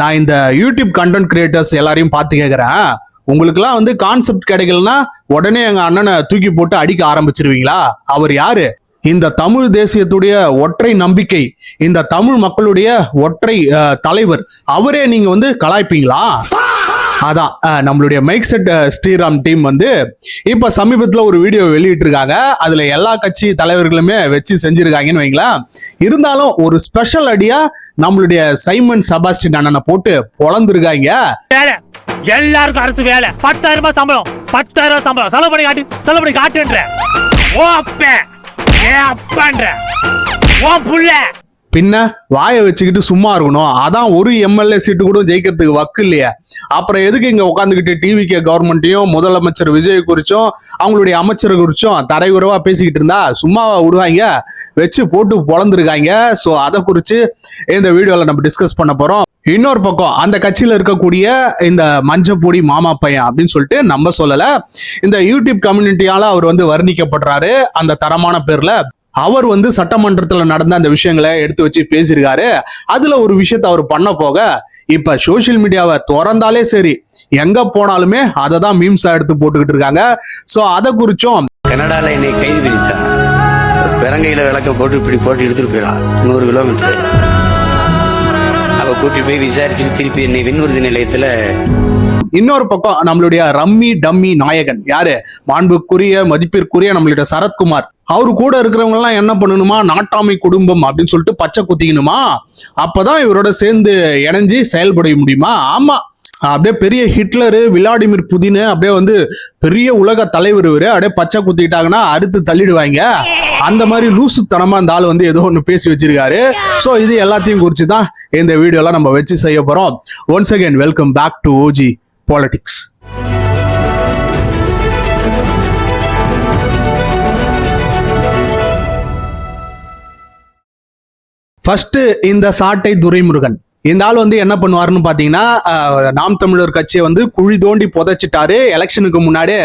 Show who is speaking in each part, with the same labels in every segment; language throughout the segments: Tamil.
Speaker 1: நான் இந்த யூடியூப் கண்டென்ட் கிரியேட்டர்ஸ் எல்லாரையும் பார்த்து கேட்குறேன், உங்களுக்குலாம் வந்து கான்செப்ட் கிடைக்கலன்னா உடனே எங்க அண்ணனை தூக்கி போட்டு அடிக்க ஆரம்பிச்சிருவீங்களா? அவர் யாரு? இந்த தமிழ் தேசியத்துடைய ஒற்றை நம்பிக்கை, இந்த தமிழ் மக்களுடைய ஒற்றை தலைவர், அவரே நீங்க வந்து கலாய்ப்பீங்களா? அதான் நம்மளுடைய மைக் செட் ஸ்ரீராம் டீம் வந்து இப்ப சமீபத்துல ஒரு வீடியோ வெளியிட்டு இருக்காங்க. அதுல எல்லா கட்சி தலைவர்களுமே வச்சு செஞ்சிருக்காங்கன்னு வைங்களேன். இருந்தாலும் ஒரு ஸ்பெஷல் அடியா நம்மளுடைய சைமன் செபாஸ்டியன் அண்ணனை போட்டு பொளந்துருக்காங்க.
Speaker 2: எல்லாருக்கும் அரசு வேலை, 10,000 ரூபாய் சம்பளம், 10,000 ரூபாய் சம்பளம், செலவு பண்ணி காட்டுன்ற ஓ அப்ப ஏ அப்பன்ற ஓ புள்ள
Speaker 1: பின்ன வாயை வச்சுக்கிட்டு சும்மா இருக்கணும். அதான் ஒரு எம்எல்ஏ சீட்டு கூட ஜெயிக்கிறதுக்கு வக்கு இல்லையா? அப்புறம் எதுக்கு இங்க உட்காந்துக்கிட்டு டிவிகே கவர்மெண்ட்டையும் முதலமைச்சர் விஜய் குறிச்சும் அவங்களுடைய அமைச்சர் குறிச்சும் தரையுறவா பேசிக்கிட்டு இருந்தா சும்மாவா விடுவாங்க? வச்சு போட்டு பொளந்துருக்காங்க. ஸோ அதை குறித்து இந்த வீடியோல நம்ம டிஸ்கஸ் பண்ண போறோம். இன்னொரு பக்கம் அந்த கட்சியில இருக்கக்கூடிய இந்த மஞ்சப்பொடி மாமா பையன் அப்படின்னு சொல்லிட்டு நம்ம சொல்லல, இந்த யூடியூப் கம்யூனிட்டியால அவர் வந்து வர்ணிக்கப்படுறாரு அந்த தரமான பேர்ல. அவர் வந்து சட்டமன்றத்துல நடந்த அந்த விஷயங்களை எடுத்து வச்சு பேசியிருக்காரு. அதுல ஒரு விஷயத்த அவர் பண்ண போக இப்ப சோசியல் மீடியாவை திறந்தாலே சரி, எங்க போனாலுமே அதை தான் மீம்ஸா எடுத்து போட்டுக்கிட்டு இருக்காங்க. சோ அதை குறிச்சும்
Speaker 3: கனடால என்னை கைது பிடித்தா பெரங்கையில விளக்கம் போட்டு இப்படி போட்டு எடுத்துட்டு போயிடா 100 கிலோமீட்டர். அவ கூட்டி போய் விசாரிச்சுட்டு திருப்பி என்னை விண்ணுறுதி நிலையத்துல.
Speaker 1: இன்னொரு பக்கம் நம்மளுடைய ரம்மி டம்மி நாயகன் யாரு? மாண்புக்குரிய மதிப்பிற்குரிய நம்மளுடைய சரத்குமார். அவரு கூட இருக்கிறவங்க எல்லாம் என்ன பண்ணணுமா? நாட்டாமை குடும்பம் அப்படின்னு சொல்லிட்டு பச்சை குத்திக்கணுமா? அப்பதான் இவரோட சேர்ந்து இணைஞ்சு செயல்பட முடியுமா? ஆமா, அப்படியே பெரிய ஹிட்லரு விளாடிமிர் புதின் அப்படியே வந்து பெரிய உலக தலைவர் இவரு அப்படியே பச்சை குத்திட்டாங்கன்னா அறுத்து தள்ளிடுவாங்க. அந்த மாதிரி லூசுத்தனமா இந்த ஆள் வந்து ஏதோ ஒன்று பேசி வச்சிருக்காரு. ஸோ இது எல்லாத்தையும் குறித்து தான் இந்த வீடியோலாம் நம்ம வச்சு செய்ய போறோம். Once again welcome back to OG politics. First இந்த சாட்டை துரைமுருகன். இந்த ஆள் வந்து என்ன பண்ணுவாருன்னு பாத்தீங்கன்னா, நாம் தமிழர் கட்சியை வந்து குழி தோண்டி புதைச்சிட்டாரு. எலெக்ஷனுக்கு முன்னாடி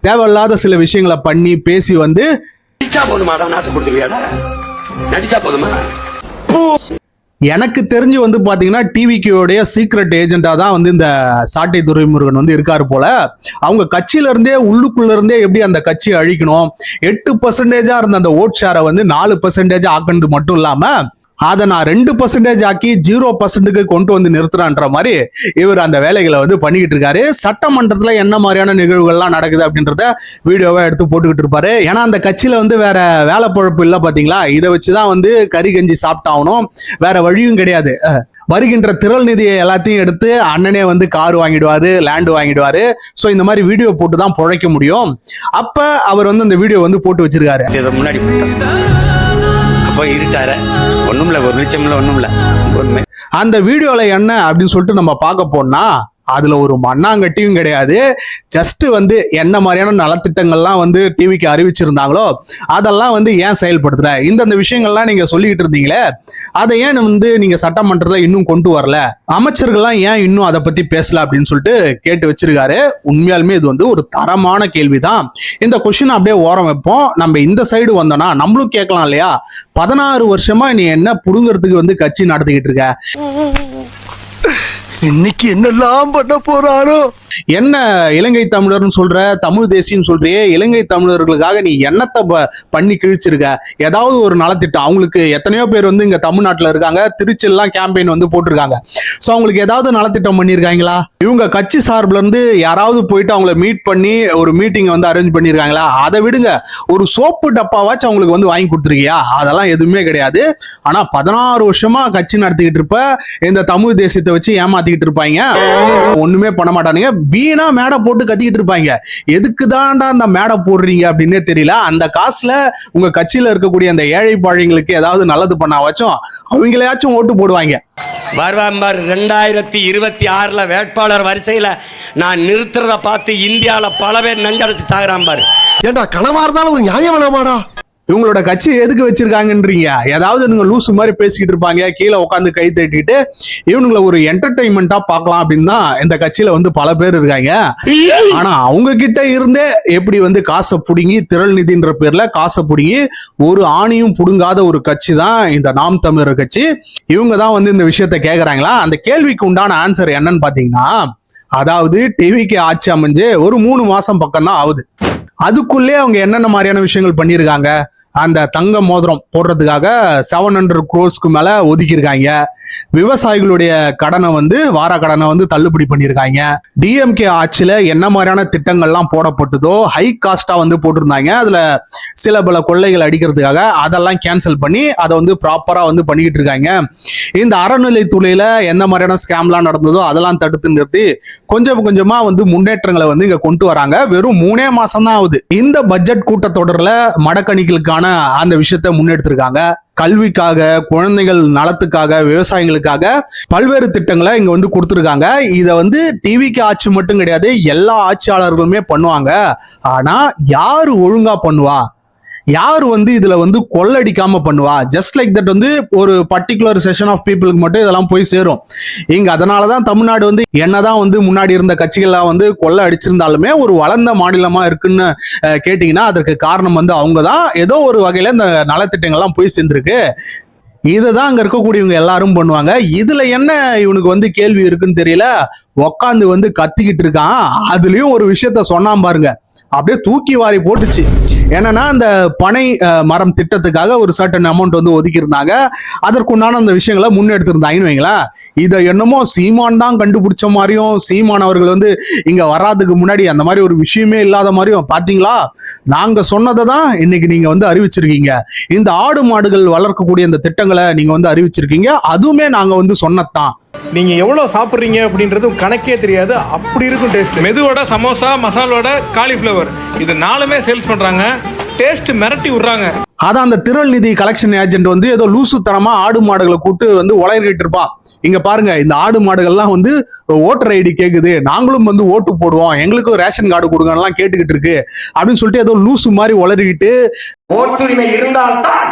Speaker 1: தேவையில்லாத சில விஷயங்களை பண்ணி பேசி வந்து எனக்கு தெரிஞ்சு வந்து பாத்தீங்கன்னா டிவிகேடைய சீக்ரெட் ஏஜென்டா தான் வந்து இந்த சாட்டை துரைமுருகன் வந்து இருக்காரு போல. அவங்க கட்சியில இருந்தே உள்ளுக்குள்ள இருந்தே எப்படி அந்த கட்சியை அழிக்கணும், 8% இருந்த அந்த ஓட் ஷேரை வந்து 4% ஆக்குனது மட்டும் இல்லாம அதை நான் 2% ஆக்கி 0%க்கு கொண்டு வந்து நிறுத்துறான்ற மாதிரி இவர் அந்த வேலைகளை வந்து பண்ணிக்கிட்டு இருக்காரு. சட்டமன்றத்துல என்ன மாதிரியான நிகழ்வுகள்லாம் நடக்குது அப்படின்றத வீடியோவா எடுத்து போட்டுக்கிட்டு இருப்பாரு. ஏன்னா அந்த கட்சியில வந்து வேற வேலை பொழப்பு இல்லை பாத்தீங்களா, இதை வச்சுதான் வந்து கறி கஞ்சி சாப்பிட்டாகணும், வேற வழியும் கிடையாது. வருகின்ற திரள் நிதியை எல்லாத்தையும் எடுத்து அண்ணனே வந்து கார் வாங்கிடுவாரு, லேண்ட் வாங்கிடுவாரு. ஸோ இந்த மாதிரி வீடியோ போட்டு தான் பிழைக்க முடியும். அப்ப அவர் வந்து அந்த வீடியோ வந்து போட்டு வச்சிருக்காரு.
Speaker 3: முன்னாடி அப்போ இருட்டார ஒண்ணுமில்ல, ஒரு வெளிச்சம்ல ஒண்ணுமில்ல.
Speaker 1: அந்த வீடியோல என்ன அப்படின்னு சொல்லிட்டு நம்ம பார்க்க போனா அதுல ஒரு மண்ணாங்கட்டியும் கிடையாது. ஜஸ்ட் வந்து என்ன மாதிரியான நலத்திட்டங்கள்லாம் வந்து டிவிக்கு அறிவிச்சிருந்தாங்களோ அதெல்லாம் வந்து ஏன் செயல்படுத்துற, இந்த விஷயங்கள்லாம் நீங்க சொல்லிக்கிட்டு இருந்தீங்களே, அதை ஏன் வந்து நீங்க சட்டமன்றத்தை இன்னும் கொண்டு வரல, அமைச்சர்கள்லாம் ஏன் இன்னும் அதை பத்தி பேசல அப்படின்னு சொல்லிட்டு கேட்டு வச்சிருக்காரு. உண்மையாலுமே இது வந்து ஒரு தரமான கேள்விதான். இந்த கொஸ்டின் அப்படியே ஓரம் வைப்போம். நம்ம இந்த சைடு வந்தோம்னா நம்மளும் கேட்கலாம் இல்லையா, 16 வருஷமா நீ என்ன புடுங்கிறதுக்கு வந்து கட்சி நடத்திக்கிட்டு இருக்க,
Speaker 4: இன்னைக்கு என்னெல்லாம் பண்ண போறாரோ?
Speaker 1: என்ன இலங்கை தமிழர்னு சொல்ற, தமிழ் தேசியம் சொல்றியே, இலங்கை தமிழர்களுக்காக நீ என்னத்தை பண்ணி கிழிச்சிருக்க? ஏதாவது ஒரு நலத்திட்டம் அவங்களுக்கு, எத்தனையோ பேர் வந்து இங்க தமிழ்நாட்டுல இருக்காங்க, திருச்சியெல்லாம் கேம்பெயின் வந்து போட்டிருக்காங்க. ஸோ அவங்களுக்கு ஏதாவது நலத்திட்டம் பண்ணியிருக்காங்களா? இவங்க கட்சி சார்பில் இருந்து யாராவது போயிட்டு அவங்கள மீட் பண்ணி ஒரு மீட்டிங் வந்து அரேஞ்ச் பண்ணியிருக்காங்களா? அதை விடுங்க, ஒரு சோப்பு டப்பாவாச்சும் அவங்களுக்கு வந்து வாங்கி கொடுத்துருக்கியா? அதெல்லாம் எதுவுமே கிடையாது. ஆனா 16 வருஷமா கட்சி நடத்திக்கிட்டு இருப்ப இந்த தமிழ் தேசியத்தை வச்சு ஏமாத்திக்கிட்டு இருப்பாங்க, ஒண்ணுமே பண்ண மாட்டானுங்க. வீணா மேடை போட்டு கத்திக்கிட்டு இருப்பாங்க. எதுக்கு தான்டா அந்த மேடை போடுறீங்க அப்படின்னே தெரியல. அந்த காசுல உங்க கட்சியில இருக்கக்கூடிய அந்த ஏழை பாழைங்களுக்கு ஏதாவது நல்லது பண்ணாவாச்சும் அவங்களையாச்சும் ஓட்டு போடுவாங்க.
Speaker 3: வருவாம்பார் 2026 வேட்பாளர் வரிசையில நான் நிறுத்துறத பார்த்து இந்தியாவில பல பேர் நெஞ்சடைச்சு சாகுறான் பாரு.
Speaker 4: ஏண்டா கனவா இருந்தாலும் ஒரு நியாயம் வேணாமாடா?
Speaker 1: இவங்களோட கட்சி எதுக்கு வச்சிருக்காங்கன்றீங்க? ஏதாவது நீங்க லூசு மாதிரி பேசிக்கிட்டு இருப்பாங்க, கீழே உட்காந்து கை தட்டிட்டு இவனுங்களை ஒரு என்டர்டைன்மெண்டா பார்க்கலாம் அப்படின்னு தான் இந்த கட்சியில வந்து பல பேர் இருக்காங்க. ஆனா அவங்க கிட்ட இருந்தே எப்படி வந்து காசை புடுங்கி, திரள் நிதின்ற பேர்ல காசை புடுங்கி ஒரு ஆணியும் புடுங்காத ஒரு கட்சி தான் இந்த நாம் தமிழர் கட்சி. இவங்க தான் வந்து இந்த விஷயத்த கேக்குறாங்களா? அந்த கேள்விக்கு உண்டான ஆன்சர் என்னன்னு பாத்தீங்கன்னா, அதாவது டிவிக்கு ஆட்சி அமைஞ்சு ஒரு 3 மாசம் பக்கம் தான் ஆகுது. அதுக்குள்ளே அவங்க என்னென்ன மாதிரியான விஷயங்கள் பண்ணியிருக்காங்க? அந்த தங்க மோதிரம் போடுறதுக்காக 700 crores மேல ஒதுக்கியிருக்காங்க. விவசாயிகளுடைய கடனை வந்து வார கடனை வந்து தள்ளுபடி பண்ணியிருக்காங்க. டிஎம்கே ஆட்சியில என்ன மாதிரியான திட்டங்கள்லாம் போடப்பட்டதோ ஹை காஸ்டா வந்து போட்டிருந்தாங்க. அதுல சில பல கொள்ளைகள் அடிக்கிறதுக்காக அதெல்லாம் கேன்சல் பண்ணி அதை வந்து ப்ராப்பரா வந்து பண்ணிக்கிட்டு இருக்காங்க. இந்த அறநிலைத்துறையில என்ன மாதிரியான ஸ்கேம்லாம் நடந்ததோ அதெல்லாம் தடுத்து நிறுத்தி கொஞ்சம் கொஞ்சமா வந்து முன்னேற்றங்களை வந்து இங்க கொண்டு வராங்க. வெறும் 3 மாசம் தான் ஆகுது. இந்த பட்ஜெட் கூட்டத்தொடர்ல மடக்கணிகளுக்கான அந்த விஷயத்தை முன்னெடுத்திருக்காங்க. கல்விக்காக, குழந்தைகள் நலத்துக்காக, விவசாயிகளுக்காக பல்வேறு திட்டங்களை இங்க வந்து கொடுத்துருக்காங்க. இதை வந்து டிவிக்கு ஆட்சி மட்டும் கிடையாது, எல்லா ஆட்சியாளர்களுமே பண்ணுவாங்க. ஆனா யாரு ஒழுங்கா பண்ணுவா? யார் வந்து இதுல வந்து கொள்ளடிக்காம பண்ணுவா? ஜஸ்ட் லைக் தட் வந்து ஒரு பர்டிகுலர் செஷன் ஆஃப் பீப்புளுக்கு மட்டும் இதெல்லாம் போய் சேரும் இங்க. அதனாலதான் தமிழ்நாடு வந்து என்னதான் வந்து முன்னாடி இருந்த கட்சிகள்லாம் வந்து கொள்ள அடிச்சிருந்தாலுமே ஒரு வளர்ந்த மாநிலமா இருக்குன்னு கேட்டீங்கன்னா அதற்கு காரணம் வந்து அவங்க தான். ஏதோ ஒரு வகையில இந்த நலத்திட்டங்கள்லாம் போய் சேர்ந்திருக்கு. இதுதான் அங்க இருக்கக்கூடியவங்க எல்லாரும் பண்ணுவாங்க. இதுல என்ன இவனுக்கு வந்து கேள்வி இருக்குன்னு தெரியல, உக்காந்து வந்து கத்திக்கிட்டு இருக்கான். அதுலயும் ஒரு விஷயத்த சொன்னான் பாருங்க, அப்படியே தூக்கி வாரி போட்டுச்சு. என்னன்னா அந்த பனை மரம் திட்டத்துக்காக ஒரு சர்டன் அமௌண்ட் வந்து ஒதுக்கி இருந்தாங்க. அதற்குண்டான அந்த விஷயங்களை முன்னெடுத்திருந்தாங்கன்னு வைங்களேன். இதை என்னமோ சீமான் தான் கண்டுபிடிச்ச மாதிரியும், சீமான் அவர்கள் வந்து இங்க வராதுக்கு முன்னாடி அந்த மாதிரி ஒரு விஷயமே இல்லாத மாதிரியும், பாத்தீங்களா நாங்க சொன்னதை தான் இன்னைக்கு நீங்க வந்து அறிவிச்சிருக்கீங்க. இந்த ஆடு மாடுகள் வளர்க்கக்கூடிய இந்த திட்டங்களை நீங்க வந்து அறிவிச்சிருக்கீங்க, அதுவுமே நாங்க வந்து சொன்னதான்.
Speaker 5: நீங்க எவ்வளவு சாப்பிடுறீங்க அப்படின்றது கணக்கே தெரியாது, அப்படி இருக்கும் டேஸ்ட். மெதுவடை, சமோசா, மசால் வடை, காலிஃப்ளவர், இது 4மே சேல்ஸ் பண்றாங்க. டேஸ்ட் மிரட்டி விடுறாங்க.
Speaker 1: அதான் அந்த திரள் நிதி கலெக்ஷன் ஏஜென்ட் வந்து ஏதோ லூசுத்தனமா ஆடு மாடுகளை கூட்டு வந்து உலகிட்டு இருப்பான். இங்க பாருங்க, இந்த ஆடு மாடுகள்லாம் வந்து ஓட்டர் ஐடி கேக்குது, நாங்களும் வந்து ஓட்டு போடுவோம், எங்களுக்கு ரேஷன் கார்டு கொடுங்கலாம் கேட்டுக்கிட்டு இருக்கு அப்படின்னு சொல்லிட்டு ஏதோ லூசு மாதிரி உளறிக்கிட்டு,
Speaker 6: ஓட்டுரிமை இருந்தால்தான்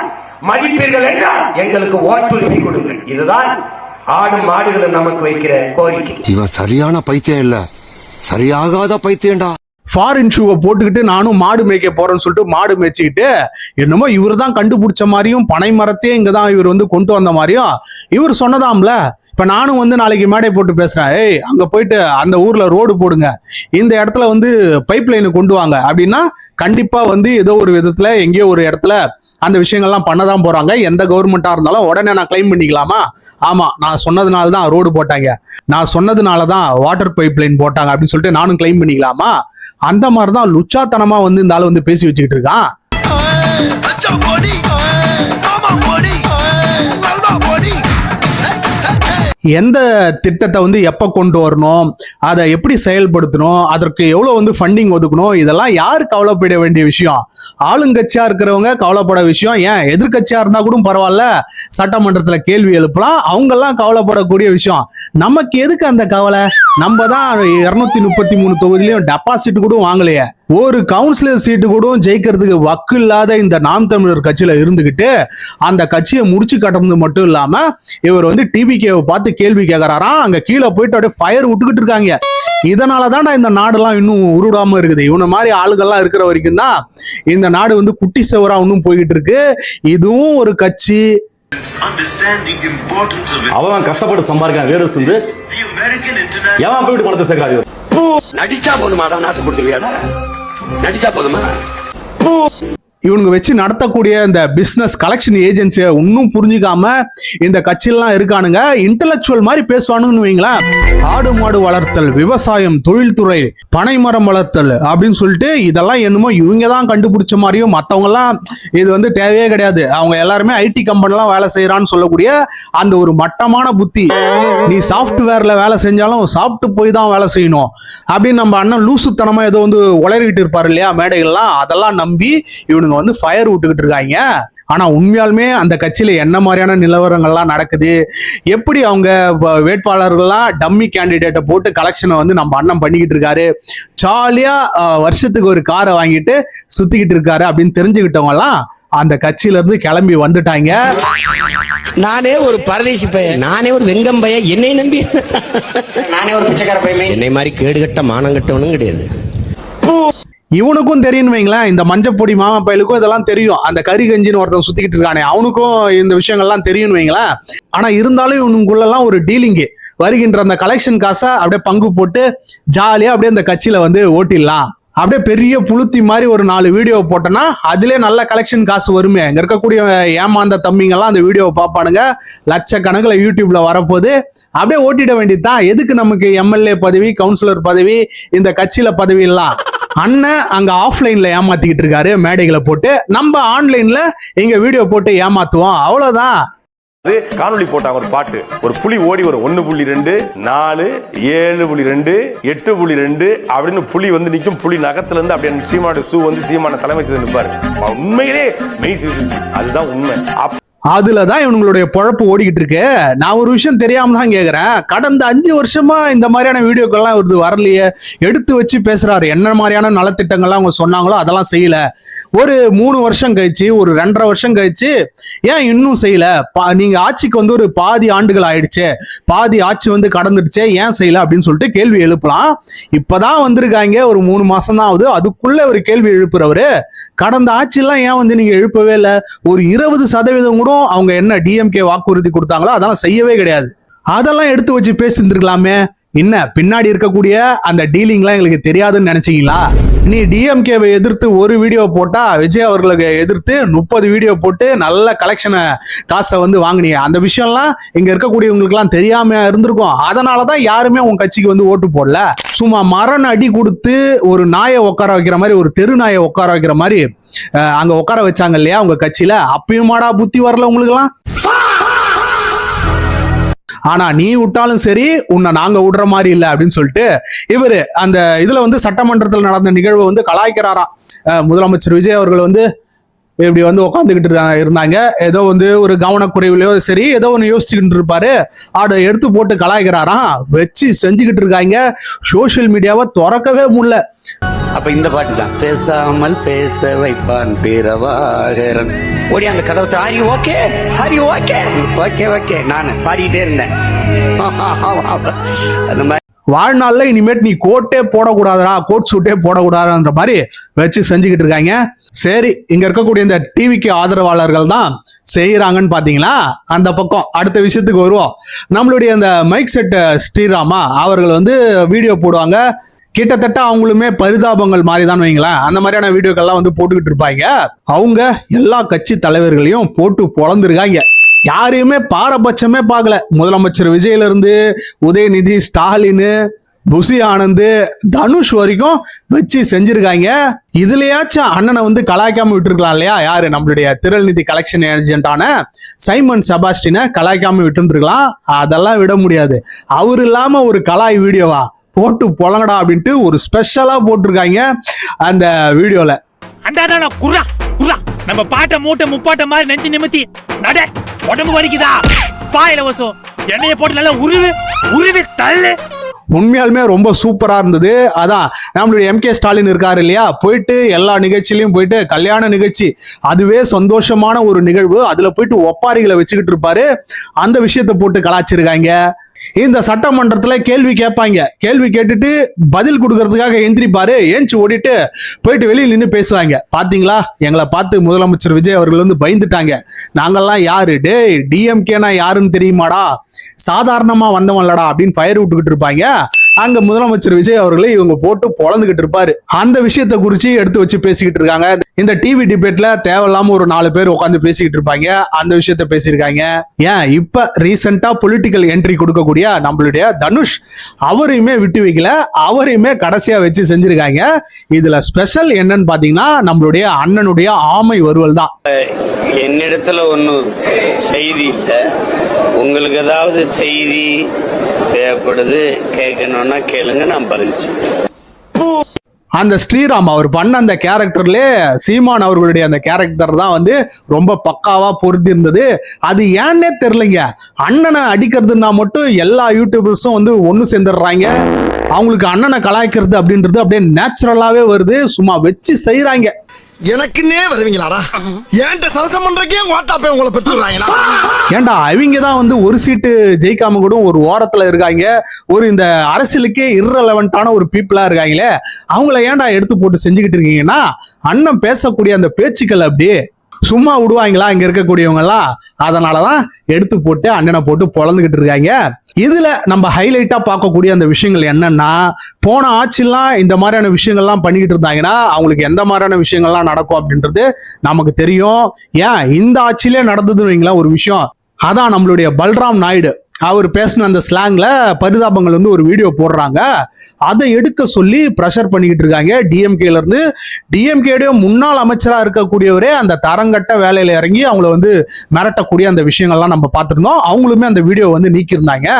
Speaker 6: மதிப்பீர்கள் என்றால் எங்களுக்கு ஓட்டுரிமை கொடுங்கள். இதுதான் ஆடு மாடுகளை நமக்கு வைக்கிற கோரிக்கை.
Speaker 4: இவன் சரியான பைத்தியம் இல்ல, சரியாகாத பைத்தியம்டா.
Speaker 1: ஃபாரின் ஷூவை போட்டுக்கிட்டு நானும் மாடு மேய்க்க போறேன்னு சொல்லிட்டு மாடு மேய்ச்சிக்கிட்டு என்னமோ இவர் தான் கண்டுபிடிச்ச மாதிரியும், பனை மரத்தையே இங்கதான் இவர் வந்து கொண்டு வந்த மாதிரியும் இவர் சொன்னதாம்ல. இப்ப நானும் வந்து நாளைக்கு மேடை போட்டு பேசுறேன், ஏய் அங்க போயிட்டு அந்த ஊர்ல ரோடு போடுங்க, இந்த இடத்துல வந்து பைப் லைனு கொண்டு வாங்க அப்படின்னா கண்டிப்பா வந்து ஏதோ ஒரு விதத்துல எங்கேயோ ஒரு இடத்துல அந்த விஷயங்கள்லாம் பண்ணதான் போறாங்க. எந்த கவர்மெண்டா இருந்தாலும் உடனே நான் கிளைம் பண்ணிக்கலாமா? ஆமா, நான் சொன்னதுனால தான் ரோடு போட்டாங்க, நான் சொன்னதுனால தான் வாட்டர் பைப் லைன் போட்டாங்க அப்படின்னு சொல்லிட்டு நானும் கிளைம் பண்ணிக்கலாமா? அந்த மாதிரிதான் லுச்சாத்தனமா வந்து இந்த ஆள் வந்து பேசி வச்சுக்கிட்டு இருக்கான். எந்த திட்டத்தை வந்து எப்ப கொண்டு வரணும், அதை எப்படி செயல்படுத்தணும், அதற்கு எவ்வளவு வந்து ஃபண்டிங் ஒதுக்கணும், இதெல்லாம் யாரு கவலைப்பட வேண்டிய விஷயம்? ஆளுங்கட்சியா இருக்கிறவங்க கவலைப்பட விஷயம். ஏன் எதிர்கட்சியா இருந்தா கூட பரவாயில்ல, சட்டமன்றத்துல கேள்வி எழுப்பலாம், அவங்க எல்லாம் கவலைப்படக்கூடிய விஷயம். நமக்கு எதுக்கு அந்த கவலை? நம்ம தான் 233 தொகுதியிலையும் டெபாசிட் கூட வாங்கலையே, ஒரு கவுன்சிலர் சீட்டு கூட ஜெயிக்கிறதுக்கு வக்கு இல்லாத இந்த நாம் தமிழர் கட்சியில இருந்துகிட்டு அந்த கட்சியை முடிச்சு கட்டுறது மட்டும் இல்லாம இவர் வந்து டிவிகேவை பார்த்து கேள்வி கேட்கறாராம். அங்க கீழே போயிட்டு அப்படியே ஃபயர் விட்டுக்கிட்டு இருக்காங்க. இதனாலதான் இந்த நாடெல்லாம் இன்னும் உருடாம இருக்குது. இவன மாதிரி ஆளுகள்லாம் இருக்கிற வரைக்கும் தான் இந்த நாடு வந்து குட்டி செவரா இன்னும் போய்கிட்டு இருக்கு. இதுவும் ஒரு கட்சி.
Speaker 7: அவன் கஷ்டப்பட்டு சம்பாதிக்கான் வேறு வந்து எவன் போயிட்டு பணத்தை சேர்க்காது.
Speaker 3: நடிச்சா போதுமாடா, நாட்டு கொடுத்துருவியாடா? நடிச்சா போதுமா?
Speaker 1: இவனுங்க வச்சு நடத்தக்கூடிய இந்த பிசினஸ் கலெக்ஷன் ஏஜென்சியை இன்னும் புரிஞ்சுக்காம இந்த கட்சியெல்லாம் இருக்கானுங்க. இன்டலெக்சுவல் மாதிரி பேசுவானுங்கன்னு வைங்களேன். ஆடு மாடு வளர்த்தல், விவசாயம், தொழில்துறை, பனை மரம் வளர்த்தல் அப்படின்னு சொல்லிட்டு இதெல்லாம் என்னமோ இவங்க தான் கண்டுபிடிச்ச மாதிரியும், மற்றவங்க எல்லாம் இது வந்து தேவையே கிடையாது, அவங்க எல்லாருமே ஐடி கம்பெனிலாம் வேலை செய்யறான்னு சொல்லக்கூடிய அந்த ஒரு மட்டமான புத்தி. நீ சாஃப்ட்வேர்ல வேலை செஞ்சாலும் சாப்பிட்டு போய் தான் வேலை செய்யணும் அப்படின்னு நம்ம அண்ணன் லூசுத்தனமா ஏதோ வந்து உளறிக்கிட்டு இருப்பாரு இல்லையா மேடைகள்லாம், அதெல்லாம் நம்பி இவனுங்க வந்து ஃபயர் விட்டுக்கிட்டு இருக்காங்க. ஆனா உண்மையாலுமே அந்த கட்சியில என்ன மாதிரியான நிலவரங்கள்லாம் நடக்குது, எப்படி அவங்க வேட்பாளர்கள்லாம் டம்மி கேண்டிடேட்டை போட்டு கலெக்ஷனை வந்து நம்ம அண்ணன் பண்ணிக்கிட்டு இருக்காரு, ஜாலியா வருஷத்துக்கு ஒரு காரை வாங்கிட்டு சுத்திக்கிட்டு இருக்காரு அப்படின்னு தெரிஞ்சுக்கிட்டவங்க எல்லாம் அந்த கட்சியில இருந்து கிளம்பி வந்துட்டாங்க.
Speaker 6: நானே ஒரு பரதேசி பையன், நானே ஒரு வெங்கம் பையன், என்னை நம்பி நானே ஒரு பிச்சைக்கார பையன். என்னை மாதிரி கேடுகட்ட மானங்கட்டவனும் கிடையாது.
Speaker 1: இவனுக்கும் தெரியும் வைங்களேன், இந்த மஞ்சப்பொடி மாமா பையலுக்கும் இதெல்லாம் தெரியும். அந்த கறி கஞ்சின்னு ஒருத்தன் சுத்திக்கிட்டு இருக்கானே அவனுக்கும் இந்த விஷயங்கள்லாம் தெரியும் வைங்களேன். ஆனா இருந்தாலும் இவனுக்குள்ளலாம் ஒரு டீலிங்கு, வருகின்ற அந்த கலெக்ஷன் காசை அப்படியே பங்கு போட்டு ஜாலியா அப்படியே அந்த கட்சியில வந்து ஓட்டிடலாம். அப்படியே பெரிய புளுத்தி மாதிரி ஒரு 4 வீடியோ போட்டோன்னா அதுலயே நல்ல கலெக்ஷன் காசு வருமே. இங்க இருக்கக்கூடிய ஏமாந்த தம்பிங்கெல்லாம் அந்த வீடியோவை பார்ப்பானுங்க, லட்சக்கணக்கில் யூடியூப்ல வரப்போது. அப்படியே ஓட்டிட வேண்டியதுதான். எதுக்கு நமக்கு எம்எல்ஏ பதவி, கவுன்சிலர் பதவி, இந்த கட்சியில பதவி எல்லாம்? அண்ணன் அங்க ஆஃப்லைன்ல ஏமாத்திக்கிட்டு இருக்காரு மேடைகளை போட்டு, நம்ம ஆன்லைன்ல இங்க வீடியோ போட்டு ஏமாத்துவோம், அவ்வளவுதான்.
Speaker 8: காணொலி போட்டாங்க ஒரு பாட்டு, ஒரு புலி ஓடி வரும் 1.2 4 7.2 8.2 அப்படின்னு புலி வந்து நிற்கும். புலி நகத்துல இருந்து அப்படியே சீமான ஷூ வந்து சீமான தலைமை செய்து நிற்பாரு. உண்மையிலே மெய் சிரிச்சு, அதுதான் உண்மை.
Speaker 1: அதுலதான் இவங்களுடைய பொழப்பு ஓடிக்கிட்டு இருக்கு. நான் ஒரு விஷயம் தெரியாம தான் கேக்குறேன், கடந்த 5 வருஷமா இந்த மாதிரியான வீடியோக்கள்லாம் வருது, வரலையே. எடுத்து வச்சு பேசுறாரு, என்ன மாதிரியான நலத்திட்டங்கள்லாம் அவங்க சொன்னாங்களோ அதெல்லாம் செய்யல. ஒரு 3 வருஷம் கழிச்சு, ஒரு 2.5 வருஷம் கழிச்சு ஏன் இன்னும் செய்யல? நீங்க ஆட்சிக்கு வந்து ஒரு பாதி ஆண்டுகள் ஆயிடுச்சு, பாதி ஆட்சி வந்து கடந்துடுச்சே, ஏன் செய்யல அப்படின்னு சொல்லிட்டு கேள்வி எழுப்பலாம். இப்பதான் வந்திருக்காங்க, ஒரு 3 மாசம் தான் ஆகுது, அதுக்குள்ள ஒரு கேள்வி எழுப்புறவரு கடந்த ஆட்சியெல்லாம் ஏன் வந்து நீங்க எழுப்பவே இல்லை? ஒரு 20% கூட அவங்க என்ன டிஎம்கே வாக்குறுதி கொடுத்தாங்களோ அதெல்லாம் செய்யவே கிடையாது. அதெல்லாம் எடுத்து வச்சு பேசியிருந்திருக்கலாமே. என்ன பின்னாடி இருக்கக்கூடிய அந்த டீலிங்லாம் எங்களுக்கு தெரியாதுன்னு நினைச்சீங்களா? நீ டிஎம்கேவை எதிர்த்து ஒரு வீடியோ போட்டா விஜய் அவர்களுக்கு எதிர்த்து 30 வீடியோ போட்டு நல்ல கலெக்ஷனை காசை வந்து வாங்கினீங்க. அந்த விஷயம்லாம் இங்க இருக்கக்கூடியவங்களுக்கு எல்லாம் தெரியாம இருந்திருக்கும். அதனாலதான் யாருமே உங்க கட்சிக்கு வந்து ஓட்டு போடல. சும்மா மரண அடி கொடுத்து ஒரு நாயை உட்கார வைக்கிற மாதிரி, ஒரு தெரு நாயை உட்கார வைக்கிற மாதிரி அங்க உட்கார வச்சாங்க இல்லையா உங்க கட்சியில, அப்பயுமாடா புத்தி வரல உங்களுக்கு எல்லாம்? ஆனா நீ விட்டாலும் சரி, உன்னை நாங்க விடுற மாதிரி இல்லை அப்படின்னு சொல்லிட்டு இவரு அந்த இதுல வந்து சட்டமன்றத்தில் நடந்த நிகழ்வை வந்து கலாய்க்கிறாராம். முதலமைச்சர் விஜய் அவர்கள் வந்து இப்படி வந்து உட்காந்துக்கிட்டு இருந்தாங்க, ஏதோ வந்து ஒரு கவனக்குறைவுலையோ சரி ஏதோ ஒன்று யோசிச்சுக்கிட்டு இருப்பாரு, அதை எடுத்து போட்டு கலாய்க்கிறாராம். வச்சு செஞ்சுக்கிட்டு இருக்காங்க, சோசியல் மீடியாவை திறக்கவே முடியல.
Speaker 3: அப்ப இந்த பாட்டு தான், பேசாமல் பேச வைப்பான் பேரவாகரன். ஓடி அந்த கதவை, Hari okay Hari okay okay okay நான் பாடிக்கிட்டே இருந்தேன். அந்த மாதிரி
Speaker 1: வாழ்நாள்ல இனிமேட் நீ கோட்டே போடக்கூடாதுரா, கோட் சூட்டே போடக்கூடாதுன்ற மாதிரி வச்சு செஞ்சுக்கிட்டு இருக்காங்க. சரி, இங்க இருக்கக்கூடிய இந்த டிவிக்கு ஆதரவாளர்கள் தான் செய்யறாங்கன்னு பாத்தீங்களா? அந்த பக்கம் அடுத்த விஷயத்துக்கு வருவோம். நம்மளுடைய அந்த மைக் செட் ஸ்ரீராமா அவர்கள் வந்து வீடியோ போடுவாங்க. கிட்டத்தட்ட அவங்களுமே பரிதாபங்கள் மாதிரி தான் வைங்களேன். அந்த மாதிரியான வீடியோக்கள்லாம் வந்து போட்டுக்கிட்டு இருப்பாங்க. அவங்க எல்லா கட்சி தலைவர்களையும் போட்டு பொழந்திருக்காங்க. யாரையுமே பாரபட்சமே பார்க்கல. முதலமைச்சர் விஜயில இருந்து உதயநிதி, ஸ்டாலின், புசி ஆனந்த், தனுஷ் வரைக்கும் வச்சு செஞ்சிருக்காங்க. இதுலயாச்சும் அண்ணனை வந்து கலாய்க்காம விட்டுருக்கலாம் இல்லையா? யாரு? நம்மளுடைய திரள்நிதி கலெக்ஷன் ஏஜென்டான சைமன் செபாஸ்டினை கலாய்க்காம விட்டுருக்கலாம். அதெல்லாம் விட முடியாது. அவர் இல்லாம ஒரு கலாய் வீடியோவா போட்டு பொழங்கடா அப்படின்ட்டு ஒரு ஸ்பெஷலா போட்டிருக்காங்க அந்த வீடியோல.
Speaker 2: குர்ரா குர்ரா, நம்ம பாட்ட மூட்டை முப்பாட்ட மாதிரி நெஞ்சு நிமித்தி நட, உடம்பு வலிக்குதா, பாயில வசம் எண்ணெயை போட்டு நல்லா உருவி தள்ளு.
Speaker 1: உண்மையாலுமே ரொம்ப சூப்பரா இருந்தது. அதான் நம்மளுடைய எம்கே ஸ்டாலின் இருக்காரு இல்லையா, போயிட்டு எல்லா நிகழ்ச்சியிலையும் போயிட்டு கல்யாண நிகழ்ச்சி அதுவே சந்தோஷமான ஒரு நிகழ்வு, அதுல போயிட்டு ஒப்பாரிகளை வச்சுக்கிட்டு இருப்பாரு. அந்த விஷயத்தை போட்டு கலாச்சிருக்காங்க. இந்த சட்டமன்றத்துல கேள்வி கேட்பாங்க, கேள்வி கேட்டுட்டு பதில் கொடுக்கறதுக்காக எந்திரிப்பாரு, ஏஞ்சி ஓடிட்டு போயிட்டு வெளியில் நின்று பேசுவாங்க. பாத்தீங்களா, எங்களை பார்த்து முதலமைச்சர் விஜய் அவர்கள் வந்து பயந்துட்டாங்க. நாங்கெல்லாம் யாரு, டே டிஎம்கேனா யாருன்னு தெரியுமாடா, சாதாரணமா வந்தவன்லடா அப்படின்னு ஃபயர் விட்டுக்கிட்டு இருப்பாங்க. அங்க முதலமைச்சர் விஜய் அவர்களை இவங்க போட்டு பொழந்துகிட்டு இருப்பாரு. அந்த விஷயத்தை குறிச்சு எடுத்து வச்சு பேசிக்கிட்டு இருக்காங்க. இந்த டிவி டிபேட்ல தேவையில்லாம ஒரு 4 பேர் உட்காந்து பேசிக்கிட்டு இருப்பாங்க. அந்த விஷயத்த பேசியிருக்காங்க. ஏன் இப்ப ரீசெண்டா பொலிட்டிக்கல் என்ட்ரி கொடுக்கக்கூடிய நம்மளுடைய தனுஷ் அவரையுமே விட்டு வைக்கல, அவரையுமே கடைசியா வச்சு செஞ்சிருக்காங்க. இதுல ஸ்பெஷல் என்னன்னு பாத்தீங்கன்னா நம்மளுடைய அண்ணனுடைய ஆமை வருவல் தான்.
Speaker 3: என்னிடத்துல ஒன்னும் செய்தி இல்லை, உங்களுக்கு ஏதாவது செய்தி தேவைப்படுது கேட்கணும்னா கேளுங்க, நான் பதில் சொல்றேன்.
Speaker 1: அந்த ஸ்ரீராம் அவர் பண்ண அந்த கேரக்டர்ல சீமான் அவர்களுடைய அந்த கேரக்டர் தான் வந்து ரொம்ப பக்காவா பொருத்தி இருந்தது. அது ஏன்னே தெரியலைங்க. அண்ணனை அடிக்கிறதுனா மட்டும் எல்லா யூடியூபர்ஸும் வந்து ஒண்ணு சேர்ந்துடுறாங்க. அவங்களுக்கு அண்ணனை கலாய்க்கிறது அப்படின்றது அப்படியே நேச்சுரலாவே வருது, சும்மா வச்சு செய்யறாங்க.
Speaker 4: எனக்குன்னே வருவீங்களாடா ஏன்ட்ட சரசம் பண்றக்கே ஓட்டாப்பே உங்களை பெற்றுறாங்களா?
Speaker 1: ஏன்டா அவங்க தான் வந்து ஒரு சீட்டு ஜெயிக்காம கூட ஒரு ஓரத்துல இருக்காங்க, ஒரு இந்த அரசியலுக்கே irrelevant-ஆன ஒரு பீப்புளா இருக்காங்களே, அவங்கள ஏன்டா எடுத்து போட்டு செஞ்சுக்கிட்டு இருக்கீங்கன்னா, அண்ணன் பேசக்கூடிய அந்த பேச்சுக்கள் அப்படி சும்மா விடுவாங்களா இங்க இருக்கக்கூடியவங்க எல்லாம்? அதனாலதான் எடுத்து போட்டு அண்ணனை போட்டு பொழந்துகிட்டு இருக்காங்க. இதுல நம்ம ஹைலைட்டா பார்க்கக்கூடிய அந்த விஷயங்கள் என்னன்னா, போன ஆட்சிலாம் இந்த மாதிரியான விஷயங்கள்லாம் பண்ணிக்கிட்டு இருந்தாங்கன்னா அவங்களுக்கு எந்த மாதிரியான விஷயங்கள்லாம் நடக்கும் அப்படின்றது நமக்கு தெரியும். ஏன் இந்த ஆட்சியிலே நடந்ததுன்னு வைங்களேன் ஒரு விஷயம். அதான் நம்மளுடைய பல்ராம் நாயுடு அவர் பேசின அந்த ஸ்லாங்ல பரிதாபங்கள் வந்து ஒரு வீடியோ போடுறாங்க. அதை எடுக்க சொல்லி ப்ரெஷர் பண்ணிக்கிட்டு இருக்காங்க டிஎம்கேல இருந்து. டிஎம்கேடைய முன்னாள் அமைச்சரா இருக்கக்கூடியவரே அந்த தரங்கட்ட வேலையில இறங்கி அவங்கள வந்து மிரட்டக்கூடிய அந்த விஷயங்கள்லாம் நம்ம பார்த்திருந்தோம். அவங்களுமே அந்த வீடியோ வந்து நீக்கியிருந்தாங்க.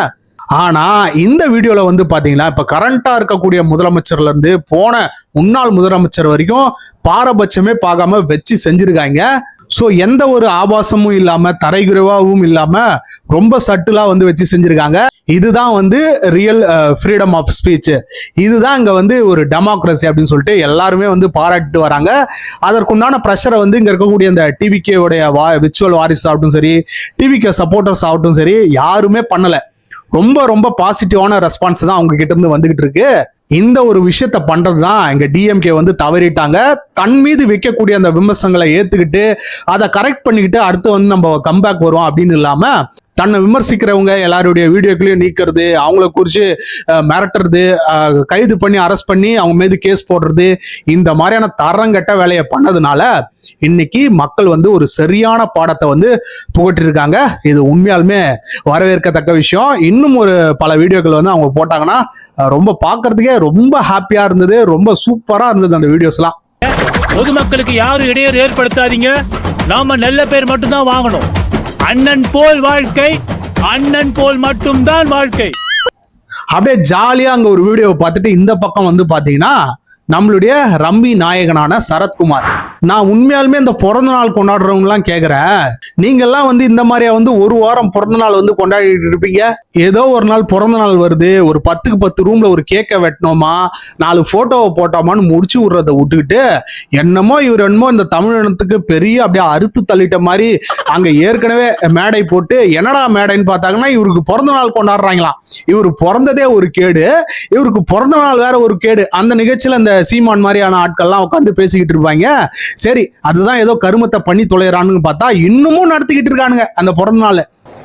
Speaker 1: ஆனா இந்த வீடியோல வந்து பாத்தீங்கன்னா இப்ப கரண்டா இருக்கக்கூடிய முதலமைச்சர்ல இருந்து போன முன்னாள் முதலமைச்சர் வரைக்கும் பாரபட்சமே பார்க்காம வச்சு செஞ்சிருக்காங்க. ஸோ எந்த ஒரு ஆபாசமும் இல்லாம தரைகுறைவாகவும் இல்லாம ரொம்ப சட்டிலா வந்து வச்சு செஞ்சிருக்காங்க. இதுதான் வந்து ரியல் ஃப்ரீடம் ஆஃப் ஸ்பீச். இதுதான் இங்க வந்து ஒரு டெமோக்ரஸி அப்படின்னு சொல்லிட்டு எல்லாருமே வந்து பாராட்டிட்டு வராங்க. அதற்குண்டான ப்ரெஷரை வந்து இங்க இருக்கக்கூடிய இந்த டிவிகேவுடைய விர்ச்சுவல் வாரிசு ஆகட்டும் சரி, டிவிகே சப்போர்ட்டர்ஸ் ஆகட்டும் சரி, யாருமே பண்ணல. ரொம்ப ரொம்ப பாசிட்டிவான ரெஸ்பான்ஸ் தான் அவங்க கிட்ட இருந்து வந்துகிட்டு இருக்கு. இந்த ஒரு விஷயத்த பண்றதுதான் எங்க டிஎம்கே வந்து தவறிட்டாங்க. தன் மீது வைக்கக்கூடிய அந்த விமர்சனங்களை ஏத்துக்கிட்டு அதை கரெக்ட் பண்ணிக்கிட்டு அடுத்து வந்து நம்ம கம்பேக் வரும் அப்படின்னு இல்லாம தன்னை விமர்சிக்கிறவங்க எல்லாருடைய வீடியோக்களையும் நீக்கிறது, அவங்கள குறிச்சு மிரட்டுறது, கைது பண்ணி அரெஸ்ட் பண்ணி அவங்க மீது கேஸ் போடுறது, இந்த மாதிரியான தரங்கட்ட வேலையை பண்ணதுனால இன்னைக்கு மக்கள் வந்து ஒரு சரியான பாடத்தை வந்து புகட்டிருக்காங்க. இது உண்மையாலுமே வரவேற்கத்தக்க விஷயம். இன்னும் ஒரு பல வீடியோக்கள் வந்து அவங்க போட்டாங்கன்னா ரொம்ப பார்க்கறதுக்கே ரொம்ப ஹாப்பியா இருந்தது, ரொம்ப சூப்பரா இருந்தது அந்த வீடியோஸ்லாம்.
Speaker 2: பொதுமக்களுக்கு யாரும் இடையூறு ஏற்படுத்தாதீங்க, நாம நல்ல பேர் மட்டும்தான் வாங்கணும். அண்ணன் போல் வாழ்க்கை, அண்ணன் போல் மட்டும்தான் வாழ்க்கை.
Speaker 1: அப்படியே ஜாலியா அங்க ஒரு வீடியோவை பார்த்துட்டு இந்த பக்கம் வந்து பாத்தீங்கன்னா நம்மளுடைய ரம்மி நாயகனான சரத்குமார். நான் உண்மையாலுமே இந்த பிறந்த நாள் கொண்டாடுறவங்க எல்லாம் கேக்குறேன், நீங்க எல்லாம் வந்து இந்த மாதிரியா வந்து ஒரு வாரம் பிறந்த நாள் வந்து கொண்டாடிட்டு இருப்பீங்க? ஏதோ ஒரு நாள் பிறந்த நாள் வருது, ஒரு 10க்கு 10 ரூம்ல ஒரு கேக்கை வெட்டணுமா, 4 போட்டோவை போட்டோமான்னு முடிச்சு விடுறதை விட்டுக்கிட்டு என்னமோ இவர் என்னமோ இந்த தமிழினத்துக்கு பெரிய அப்படியே அறுத்து தள்ளிட்ட மாதிரி அங்க ஏற்கனவே மேடை போட்டு என்னடா மேடைன்னு பார்த்தாங்கன்னா இவருக்கு பிறந்த நாள் கொண்டாடுறாங்களாம். இவரு பிறந்ததே ஒரு கேடு, இவருக்கு பிறந்த நாள் வேற ஒரு கேடு. அந்த நிகழ்ச்சியில இந்த சீமான் மாதிரியான ஆட்கள்லாம் உட்காந்து பேசிக்கிட்டு இருப்பாங்க. சரி, அதுதான் ஏதோ கருமத்தை பண்ணி தொலைறான்னு பார்த்தா இன்னமும் நடத்திக்கிட்டு இருக்கானுங்க அந்த பிறந்த நாள்.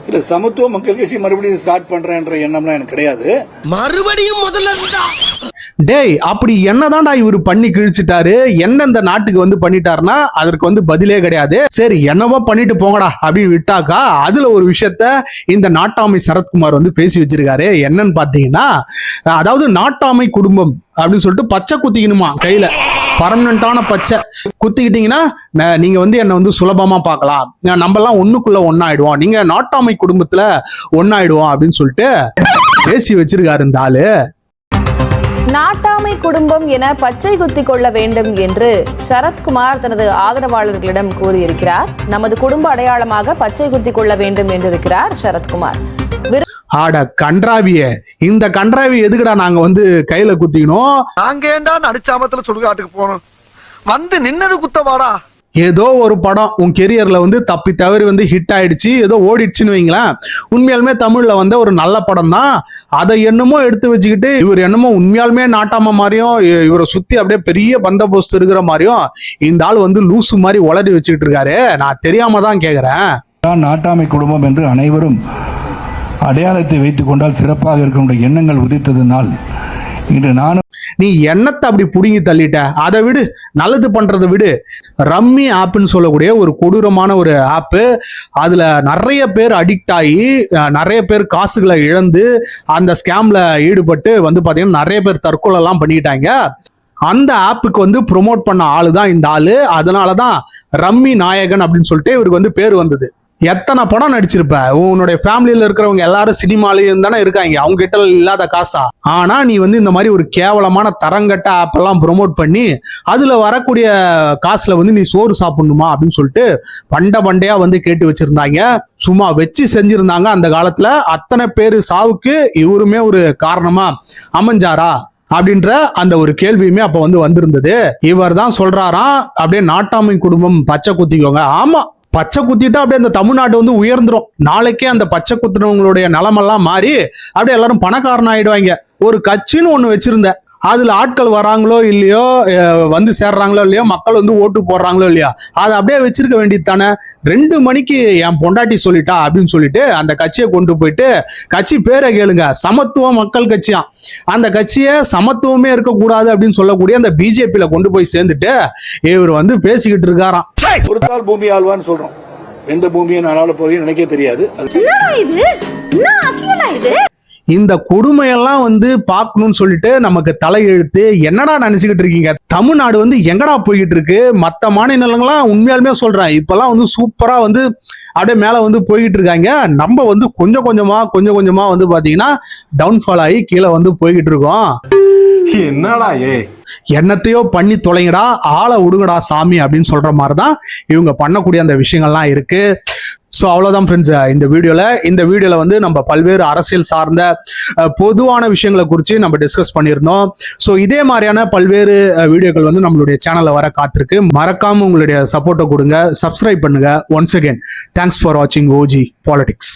Speaker 9: இல்ல, சமத்துவ மக்கள் கட்சி மறுபடியும் ஸ்டார்ட் பண்றேன்ற எண்ணம்லாம் எனக்கு கிடையாது.
Speaker 4: மறுபடியும் முதல்ல
Speaker 1: டேய், அப்படி என்னதான்டா இவரு பண்ணி கிழிச்சிட்டாரு, என்ன இந்த நாட்டுக்கு வந்து பண்ணிட்டாருன்னா அதற்கு வந்து பதிலே கிடையாது. சரி, என்னவோ பண்ணிட்டு போங்கடா அப்படின்னு விட்டாக்கா அதுல ஒரு விஷயத்த இந்த நாட்டாமை சரத்குமார் வந்து பேசி வச்சிருக்காரு. என்னன்னு பாத்தீங்கன்னா, அதாவது நாட்டாமை குடும்பம் அப்படின்னு சொல்லிட்டு பச்சை குத்திக்கணுமா கையில, பர்மனண்டான பச்சை குத்திக்கிட்டீங்கன்னா நீங்க வந்து என்ன வந்து சுலபமா பார்க்கலாம், நம்ம எல்லாம் ஒண்ணுக்குள்ள ஒன்னாயிடுவோம், நீங்க நாட்டாமை குடும்பத்துல ஒன்னாயிடுவோம் அப்படின்னு சொல்லிட்டு பேசி வச்சிருக்காரு இந்த ஆளு.
Speaker 10: நாட்டாமை குடும்பம் என பச்சை குத்தி கொள்ள வேண்டும் என்று சரத்குமார் தனது ஆதரவாளர்களிடம் கூறியிருக்கிறார். நமது குடும்ப அடையாளமாக பச்சை குத்தி கொள்ள வேண்டும் என்றிருக்கிறார் சரத்குமார்.
Speaker 1: ஆட கன்றாவியே, இந்த கன்றாவி எதுக்குடா நாங்க வந்து கையில குத்திக்கணும்?
Speaker 4: நாங்க ஏண்டா நடிச்சாமத்துல சுடுகாட்டுக்கு போனோம், வந்து நின்னது குத்தவாடா.
Speaker 1: ஏதோ ஒரு படம் உன் கெரியர்ல வந்து தப்பி தவறி வந்து ஹிட் ஆயிடுச்சு, ஏதோ ஓடிடுச்சுன்னு வைங்களேன், உண்மையாலுமே தமிழ்ல வந்த ஒரு நல்ல படம் தான், அதை என்னமோ எடுத்து வச்சுக்கிட்டு இவர் என்னமோ உண்மையாலுமே நாட்டாம மாதிரியும் இவரை சுத்தி அப்படியே பெரிய பந்தோபஸ்து இருக்கிற மாதிரியும் இந்த ஆள் வந்து லூசு மாதிரி உளறி வச்சுக்கிட்டு இருக்காரு. நான் தெரியாம தான் கேக்குறேன்.
Speaker 9: நாட்டாமை குடும்பம் என்று அனைவரும் அடையாளத்தை வைத்துக் கொண்டால் சிறப்பாக இருக்கின்ற எண்ணங்கள் உதித்ததுனால் இன்று நானும்.
Speaker 1: நீ எண்ணத்தை அப்படி புடுங்கி தள்ளிட்ட, அதை விடு, நல்லது பண்றதை விடு. ரம்மி ஆப்னு சொல்லக்கூடிய ஒரு கொடூரமான ஒரு ஆப்பு, அதுல நிறைய பேர் அடிக்ட் ஆகி நிறைய பேர் காசுகளை இழந்து அந்த ஸ்கேம்ல ஈடுபட்டு வந்து பாத்தீங்கன்னா நிறைய பேர் தற்கொலை எல்லாம் பண்ணிட்டாங்க. அந்த ஆப்புக்கு வந்து ப்ரொமோட் பண்ண ஆளு தான் இந்த ஆளு. அதனாலதான் ரம்மி நாயகன் அப்படின்னு சொல்லிட்டு இவருக்கு வந்து பேர் வந்தது. எத்தனை படம் நடிச்சிருப்ப, உன்னுடைய ஃபேமிலியில இருக்கிறவங்க எல்லாரும் சினிமாலையும் தானே இருக்காங்க, அவங்க கிட்ட இல்லாத காசா? ஆனா நீ வந்து இந்த மாதிரி ஒரு கேவலமான தரங்கட்ட ஆப் எல்லாம் ப்ரொமோட் பண்ணி அதுல வரக்கூடிய காசுல வந்து நீ சோறு சாப்பிடணுமா அப்படின்னு சொல்லிட்டு பண்டையா வந்து கேட்டு வச்சிருந்தாங்க. சும்மா வச்சு செஞ்சிருந்தாங்க. அந்த காலத்துல அத்தனை பேரு சாவுக்கு இவருமே ஒரு காரணமா அமைஞ்சாரா? அப்படின்ற அந்த ஒரு கேள்வியுமே அப்ப வந்திருந்தது. இவர் தான் சொல்றாராம் அப்படியே நாட்டாமை குடும்பம் பச்சை குத்திக்கோங்க. ஆமா, பச்சை குத்திட்டா அப்படியே அந்த தமிழ்நாடு உயர்ந்துரும். நாளைக்கே அந்த பச்சை குத்துறவங்களுடைய நலமெல்லாம் மாறி அப்படியே எல்லாரும் பணக்காரன் ஆயிடுவாங்க. ஒரு கட்சின்னு ஒண்ணு வச்சிருந்த, அதுல ஆட்கள் வராங்களோ இல்லையோ, வந்து சேர்றாங்களோ இல்லையோ, மக்கள் ஓட்டு போடுறாங்களோ இல்லையா, அதை அப்படியே வச்சிருக்க வேண்டியது தானே. 2 மணிக்கு என் பொண்டாட்டி சொல்லிட்டா அப்படின்னு சொல்லிட்டு அந்த கட்சியை கொண்டு போயிட்டு, கட்சி பேரை கேளுங்க, சமத்துவ மக்கள் கட்சியாம். அந்த கட்சியை சமத்துவமே இருக்கக்கூடாது அப்படின்னு சொல்லக்கூடிய அந்த பிஜேபியில கொண்டு போய் சேர்ந்துட்டு இவர் பேசிக்கிட்டு இருக்காராம்.
Speaker 4: ஒரு கால் பூமி ஆழ்வான்னு சொல்றோம். எந்த பூமியை நானால போய் நினைக்க தெரியாது.
Speaker 1: இந்த கொடுமையெல்லாம் பார்க்கணும்னு சொல்லிட்டு நமக்கு தலையெழுத்து. என்னடா நினைச்சுக்கிட்டு இருக்கீங்க? தமிழ்நாடு எங்கடா போய்கிட்டு இருக்கு? மற்ற மாநிலங்கள்லாம் உண்மையாலுமே சொல்றேன், இப்பெல்லாம் சூப்பரா அப்படியே மேல போய்கிட்டு இருக்காங்க. நம்ம கொஞ்சம் கொஞ்சமா பாத்தீங்கன்னா டவுன்ஃபால் ஆகி கீழே போய்கிட்டு இருக்கோம்.
Speaker 5: என்னடா
Speaker 1: என்னத்தையோ பண்ணி தொலைங்கடா, ஆளை விடுங்கடா சாமி அப்படின்னு சொல்ற மாதிரிதான் இவங்க பண்ணக்கூடிய அந்த விஷயங்கள்லாம் இருக்கு. ஸோ அவ்வளோதான் ஃப்ரெண்ட்ஸ் இந்த வீடியோவில் நம்ம பல்வேறு அரசியல் சார்ந்த பொதுவான விஷயங்களை குறித்து நம்ம டிஸ்கஸ் பண்ணியிருந்தோம். ஸோ இதே மாதிரியான பல்வேறு வீடியோக்கள் நம்மளுடைய சேனலில் வர காத்திருக்கு. மறக்காம உங்களுடைய சப்போர்ட்டை கொடுங்க, சப்ஸ்கிரைப் பண்ணுங்க. ஒன்ஸ் அகேன் தேங்க்ஸ் ஃபார் வாட்சிங் OG Politics.